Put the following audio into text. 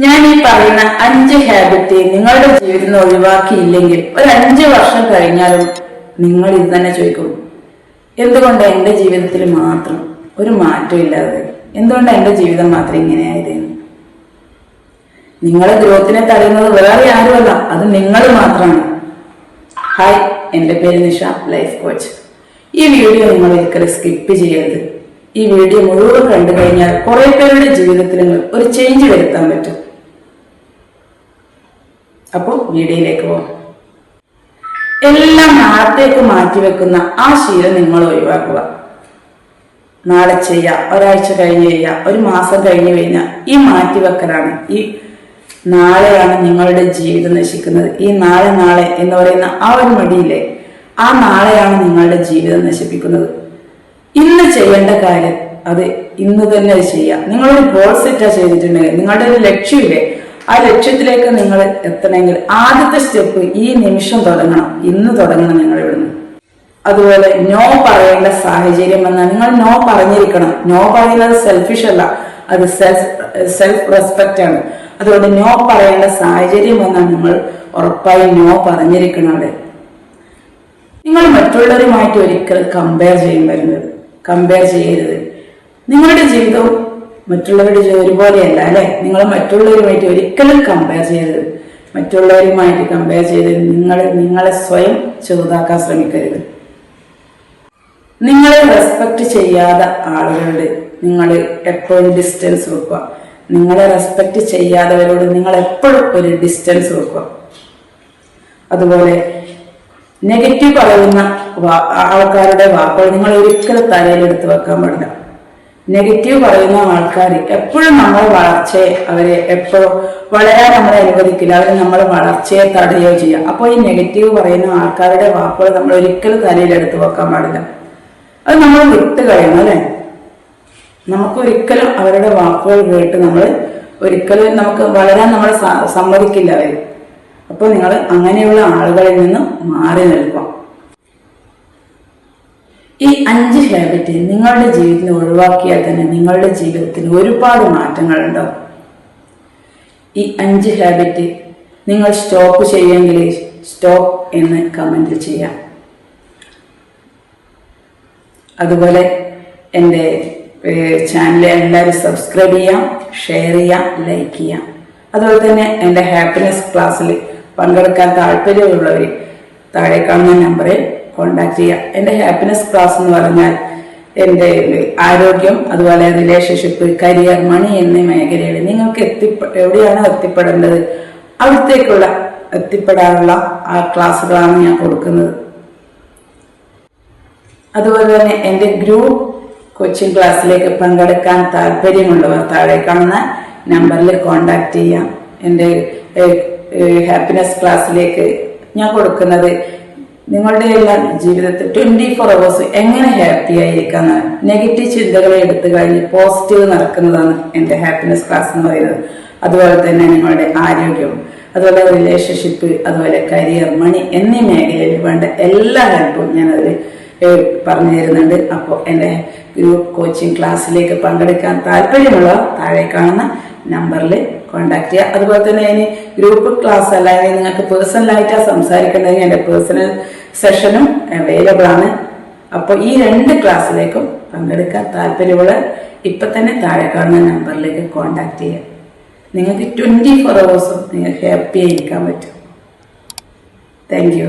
ഞാൻ ഈ പറയുന്ന 5 ഹാബിറ്റ് നിങ്ങളുടെ ജീവിതത്തിൽ ഒഴിവാക്കിയില്ലെങ്കിൽ ഒരു 5 വർഷം കഴിഞ്ഞാലും നിങ്ങൾ ഇത് തന്നെ ചോദിക്കും, എന്തുകൊണ്ട് എന്റെ ജീവിതത്തിൽ മാത്രം ഒരു മാറ്റം ഇല്ലാതെ, എന്തുകൊണ്ട് എന്റെ ജീവിതം മാത്രം ഇങ്ങനെയായത്? നിങ്ങളെ ഗ്രോത്തിനെ തടയുന്നത് വേറെ ആരുമല്ല, അത് നിങ്ങൾ മാത്രമാണ്. ഹായ്, എന്റെ പേര് നിഷ, ലൈഫ് കോച്ച്. ഈ വീഡിയോ നിങ്ങൾ ഒരിക്കലും സ്കിപ്പ് ചെയ്യരുത്. ഈ വീഡിയോ മുഴുവൻ കണ്ടു കഴിഞ്ഞാൽ കുറെ പേരുടെ ജീവിതത്തിൽ ഒരു ചേഞ്ച് വരുത്താൻ പറ്റും. അപ്പോൾ വീഡിയോയിലേക്ക് പോകാം. എല്ലാം നാളത്തേക്ക് മാറ്റിവെക്കുന്ന ആ ശീലം നിങ്ങൾ ഒഴിവാക്കുക. നാളെ ചെയ്യാം, ഒരാഴ്ച കഴിഞ്ഞ് ചെയ്യാം, ഒരു മാസം കഴിഞ്ഞ് കഴിഞ്ഞാൽ ഈ മാറ്റിവെക്കലാണ്, ഈ നാളെയാണ് നിങ്ങളുടെ ജീവിതം നശിക്കുന്നത്. ഈ നാളെ എന്ന് പറയുന്ന ആ ഒരു മടിയില്ലേ, ആ നാളെയാണ് നിങ്ങളുടെ ജീവിതം നശിപ്പിക്കുന്നത്. ഇന്ന് ചെയ്യേണ്ട കാര്യം അത് ഇന്ന് തന്നെ ചെയ്യാം. നിങ്ങളൊരു ഗോൾ സെറ്റാ ചെയ്തിട്ടുണ്ടെങ്കിൽ, നിങ്ങളുടെ ഒരു ലക്ഷ്യമില്ലേ, ആ ലക്ഷ്യത്തിലേക്ക് നിങ്ങൾ എത്തണമെങ്കിൽ ആദ്യത്തെ സ്റ്റെപ്പ് ഈ നിമിഷം തുടങ്ങണം, ഇന്ന് തുടങ്ങണം നിങ്ങൾ ഇവിടുന്ന്. അതുപോലെ നോ പറയേണ്ട സാഹചര്യം വന്നാൽ നിങ്ങൾ നോ പറഞ്ഞിരിക്കണം. നോ പറയുന്നത് സെൽഫിഷ് അല്ല, അത് സെൽഫ് റെസ്പെക്റ്റ് ആണ്. അതുകൊണ്ട് നോ പറയേണ്ട സാഹചര്യം വന്നാൽ നിങ്ങൾ ഉറപ്പായി നോ പറഞ്ഞിരിക്കണം. അവിടെ നിങ്ങൾ മറ്റുള്ളവരുമായിട്ട് ഒരിക്കലും കമ്പയർ ചെയ്യരുത്. നിങ്ങളുടെ ജീവിതവും മറ്റുള്ളവരുടെ ജീവിതം ഒരുപോലെയല്ല അല്ലെ. നിങ്ങൾ മറ്റുള്ളവരുമായിട്ട് ഒരിക്കലും കമ്പയർ ചെയ്യരുത്. മറ്റുള്ളവരുമായിട്ട് കമ്പയർ ചെയ്ത് നിങ്ങളെ സ്വയം ചെറുതാക്കാൻ ശ്രമിക്കരുത്. നിങ്ങളെ റെസ്പെക്ട് ചെയ്യാത്ത ആളുകളുടെ നിങ്ങൾ എപ്പോഴും ഡിസ്റ്റൻസ് വെക്കുക. നിങ്ങളെ റെസ്പെക്ട് ചെയ്യാത്തവരോട് നിങ്ങൾ എപ്പോഴും ഒരു ഡിസ്റ്റൻസ് വെക്കുക. അതുപോലെ നെഗറ്റീവ് പറയുന്ന ആൾക്കാരുടെ വാക്കുകൾ നിങ്ങൾ ഒരിക്കലും തലയിലെടുത്ത് വെക്കാൻ പാടില്ല. നെഗറ്റീവ് പറയുന്ന ആൾക്കാർ എപ്പോഴും നമ്മളെ വളർച്ചയെ, അവരെ എപ്പോഴും വളരാൻ നമ്മളെ അനുവദിക്കില്ല, അവർ നമ്മളെ വളർച്ചയെ തടയുകയോ ചെയ്യുക. അപ്പോൾ ഈ നെഗറ്റീവ് പറയുന്ന ആൾക്കാരുടെ വാക്കുകൾ നമ്മൾ ഒരിക്കലും തലയിലെടുത്ത് വെക്കാൻ പാടില്ല. അത് നമ്മൾ വിട്ട് കഴിയണം അല്ലെ. നമുക്ക് ഒരിക്കലും അവരുടെ വാക്കുകൾ കേട്ട് നമ്മൾ ഒരിക്കലും നമുക്ക് വളരാൻ നമ്മൾ സമ്മതിക്കില്ല അവർ. അപ്പോൾ നിങ്ങൾ അങ്ങനെയുള്ള ആളുകളിൽ നിന്ന് മാറി നിൽക്കാം. ഈ 5 ഹാബിറ്റ് നിങ്ങളുടെ ജീവിതത്തിൽ ഒഴിവാക്കിയാൽ തന്നെ നിങ്ങളുടെ ജീവിതത്തിൽ ഒരുപാട് മാറ്റങ്ങൾ ഉണ്ടാവും. ഈ 5 ഹാബിറ്റ് നിങ്ങൾ സ്റ്റോപ്പ് ചെയ്യുമെങ്കിൽ സ്റ്റോപ്പ് എന്ന് കമന്റ് ചെയ്യാം. അതുപോലെ എൻ്റെ ചാനൽ എല്ലാവരും സബ്സ്ക്രൈബ് ചെയ്യാം, ഷെയർ ചെയ്യാം, ലൈക്ക് ചെയ്യാം. അതുപോലെ തന്നെ എൻ്റെ ഹാപ്പിനെസ് ക്ലാസ്സിൽ പങ്കെടുക്കാൻ താല്പര്യമുള്ളവർ താഴെ കാണുന്ന നമ്പറിൽ കോണ്ടാക്ട് ചെയ്യാം. എൻ്റെ ഹാപ്പിനെസ് ക്ലാസ് എന്ന് പറഞ്ഞാൽ എൻ്റെ ആരോഗ്യം, അതുപോലെ റിലേഷൻഷിപ്പ്, കരിയർ, മണി എന്നീ മേഖലകളിൽ നിങ്ങൾക്ക് എവിടെയാണ് എത്തിപ്പെടേണ്ടത് അവിടത്തേക്കുള്ള എത്തിപ്പെടാനുള്ള ആ ക്ലാസ്സുകളാണ് ഞാൻ കൊടുക്കുന്നത്. അതുപോലെ തന്നെ എൻ്റെ ഗ്രൂപ്പ് കോച്ചിങ് ക്ലാസ്സിലേക്ക് പങ്കെടുക്കാൻ താല്പര്യമുള്ളവർ താഴെ കാണുന്ന നമ്പറിൽ കോണ്ടാക്ട് ചെയ്യാം. എൻ്റെ ഹാപ്പിനെസ് ക്ലാസ്സിലേക്ക് ഞാൻ കൊടുക്കുന്നത് നിങ്ങളുടെ എല്ലാ ജീവിതത്തിൽ 24 hours എങ്ങനെ ഹാപ്പി ആയിരിക്കാന്നാണ്. നെഗറ്റീവ് ചിന്തകളെ എടുത്തു കഴിഞ്ഞ് പോസിറ്റീവ് നടക്കുന്നതാണ് എൻ്റെ ഹാപ്പിനെസ് ക്ലാസ് എന്ന് പറയുന്നത്. അതുപോലെ തന്നെ നിങ്ങളുടെ ആരോഗ്യം, അതുപോലെ റിലേഷൻഷിപ്പ്, അതുപോലെ കരിയർ, മണി എന്നീ മേഖലയിൽ വേണ്ട എല്ലാ ഹെൽപ്പും ഞാനതിൽ പറഞ്ഞു തരുന്നുണ്ട്. അപ്പോൾ എൻ്റെ ഗ്രൂപ്പ് കോച്ചിങ് ക്ലാസ്സിലേക്ക് പങ്കെടുക്കാൻ താല്പര്യമുള്ളവർ താഴെ കാണുന്ന നമ്പറിൽ കോണ്ടാക്ട് ചെയ്യുക. അതുപോലെ തന്നെ ഇനി ഗ്രൂപ്പ് ക്ലാസ് അല്ലാതെ നിങ്ങൾക്ക് പേഴ്സണലായിട്ടാണ് സംസാരിക്കേണ്ടതെങ്കിൽ എൻ്റെ പേഴ്സണൽ സെഷനും അവൈലബിൾ ആണ്. അപ്പോൾ ഈ 2 ക്ലാസ്സിലേക്കും പങ്കെടുക്കാൻ താല്പര്യമുള്ള ഇപ്പം തന്നെ താഴെ കാണുന്ന നമ്പറിലേക്ക് കോണ്ടാക്ട് ചെയ്യുക. നിങ്ങൾക്ക് 24 hours നിങ്ങൾക്ക് ഹാപ്പി ആയിരിക്കാൻ പറ്റും. Thank you.